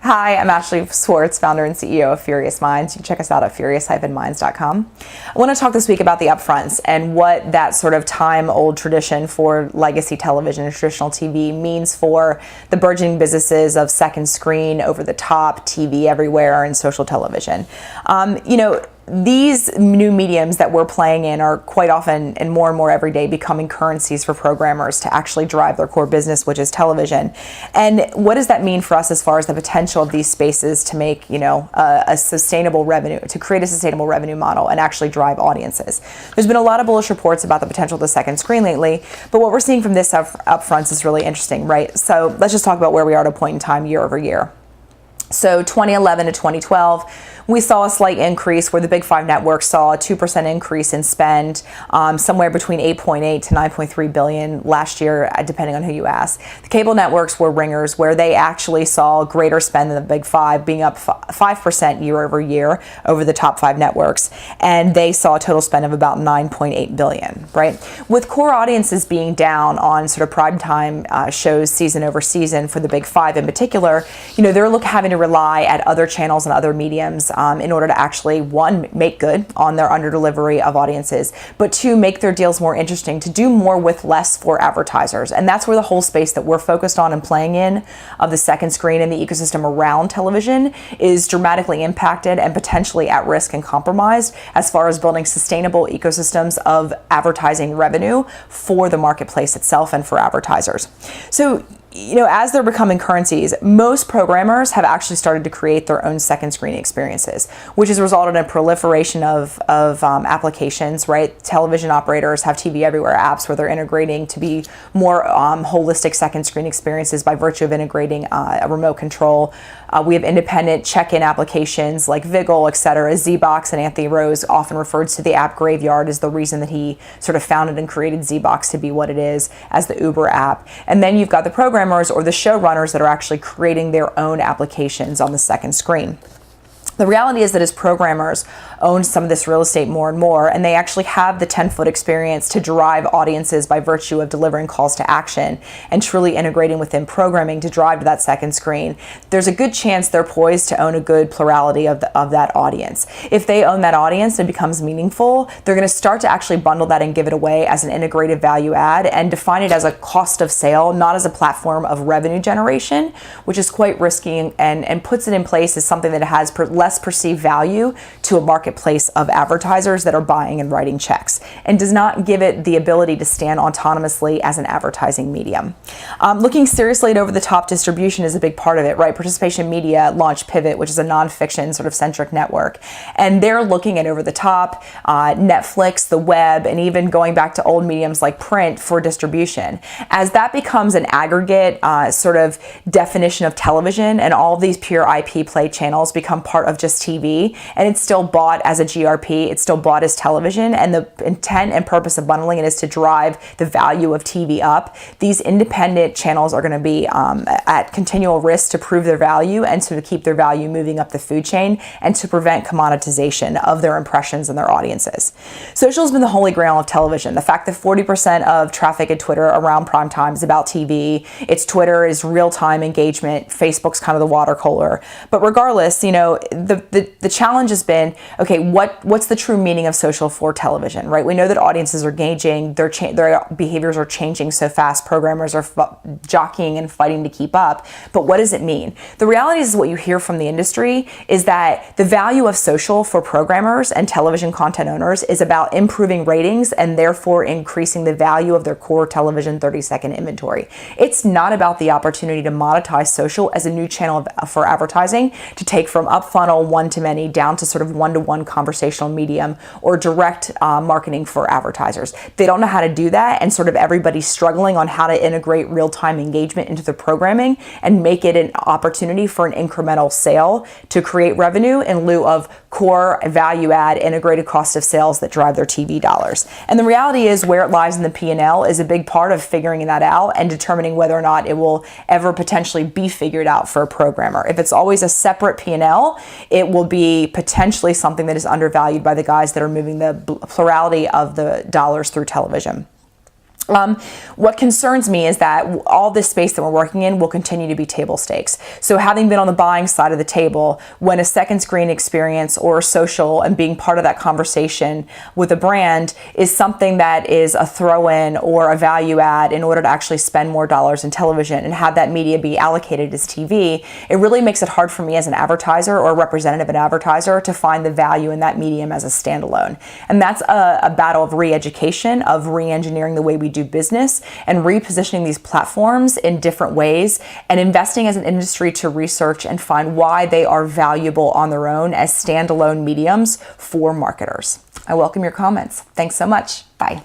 Hi, I'm Ashley Swartz, founder and CEO of Furious Minds. You can check us out at furious-minds.com. I want to talk this week about the Upfronts and what that sort of time-old tradition for legacy television and traditional TV means for the burgeoning businesses of second screen, over-the-top, TV everywhere, and social television. These new mediums that we're playing in are quite often and more every day becoming currencies for programmers to actually drive their core business, which is television. And what does that mean for us as far as the potential of these spaces to make, a sustainable revenue, to create a sustainable revenue model and actually drive audiences? There's been a lot of bullish reports about the potential of the second screen lately, but what we're seeing from this upfronts is really interesting, right? So let's just talk about where we are at a point in time year over year. So 2011 to 2012, we saw a slight increase where the big five networks saw a 2% increase in spend, somewhere between 8.8 to 9.3 billion last year, depending on who you ask. The cable networks were ringers, where they actually saw greater spend than the big five, being up 5% year over year over the top five networks, and they saw a total spend of about 9.8 billion, right? With core audiences being down on sort of primetime shows season over season for the big five in particular, they're having to rely at other channels and other mediums in order to actually, one, make good on their under-delivery of audiences, but two, make their deals more interesting, to do more with less for advertisers. And that's where the whole space that we're focused on and playing in of the second screen and the ecosystem around television is dramatically impacted and potentially at risk and compromised as far as building sustainable ecosystems of advertising revenue for the marketplace itself and for advertisers. So, as they're becoming currencies, most programmers have actually started to create their own second screen experiences, which has resulted in a proliferation of applications, right? Television operators have TV Everywhere apps where they're integrating to be more holistic second screen experiences by virtue of integrating a remote control. We have independent check-in applications like Vigil, etc. ZBox, and Anthony Rose often refers to the app graveyard as the reason that he sort of founded and created ZBox to be what it is as the Uber app. And then you've got the programmers or the showrunners that are actually creating their own applications on the second screen. The reality is that as programmers own some of this real estate more and more, and they actually have the 10-foot experience to drive audiences by virtue of delivering calls to action and truly integrating within programming to drive to that second screen, there's a good chance they're poised to own a good plurality of that audience. If they own that audience and it becomes meaningful, they're going to start to actually bundle that and give it away as an integrated value add and define it as a cost of sale, not as a platform of revenue generation, which is quite risky and puts it in place as something that has less perceived value to a marketplace of advertisers that are buying and writing checks, and does not give it the ability to stand autonomously as an advertising medium. Looking seriously at over-the-top distribution is a big part of it, right? Participation Media launched Pivot, which is a nonfiction sort of centric network, and they're looking at over-the-top, Netflix, the web, and even going back to old mediums like print for distribution. As that becomes an aggregate sort of definition of television, and all of these pure IP play channels become part of just TV, and it's still bought as a GRP, it's still bought as television, and the intent and purpose of bundling it is to drive the value of TV up. These independent channels are going to be at continual risk to prove their value and to keep their value moving up the food chain and to prevent commoditization of their impressions and their audiences. Social has been the holy grail of television. The fact that 40% of traffic at Twitter around prime time is about TV. It's Twitter is real-time engagement. Facebook's kind of the water cooler. But regardless, the challenge has been, okay, what's the true meaning of social for television, right? We know that audiences are gauging, their behaviors are changing so fast, programmers are jockeying and fighting to keep up, but what does it mean? The reality is what you hear from the industry is that the value of social for programmers and television content owners is about improving ratings and therefore increasing the value of their core television 30-second inventory. It's not about the opportunity to monetize social as a new channel for advertising, to take from up funnel one-to-many down to sort of one-to-one conversational medium or direct marketing for advertisers. They don't know how to do that, and sort of everybody's struggling on how to integrate real-time engagement into the programming and make it an opportunity for an incremental sale to create revenue in lieu of core value add integrated cost of sales that drive their TV dollars. And the reality is where it lies in the P&L is a big part of figuring that out and determining whether or not it will ever potentially be figured out for a programmer. If it's always a separate P&L, it will be potentially something that is undervalued by the guys that are moving the plurality of the dollars through television. What concerns me is that all this space that we're working in will continue to be table stakes. So having been on the buying side of the table, when a second screen experience or social and being part of that conversation with a brand is something that is a throw-in or a value add in order to actually spend more dollars in television and have that media be allocated as TV, it really makes it hard for me as an advertiser or a representative of an advertiser to find the value in that medium as a standalone. And that's a battle of re-education, of re-engineering the way we do business and repositioning these platforms in different ways and investing as an industry to research and find why they are valuable on their own as standalone mediums for marketers. I welcome your comments. Thanks so much. Bye.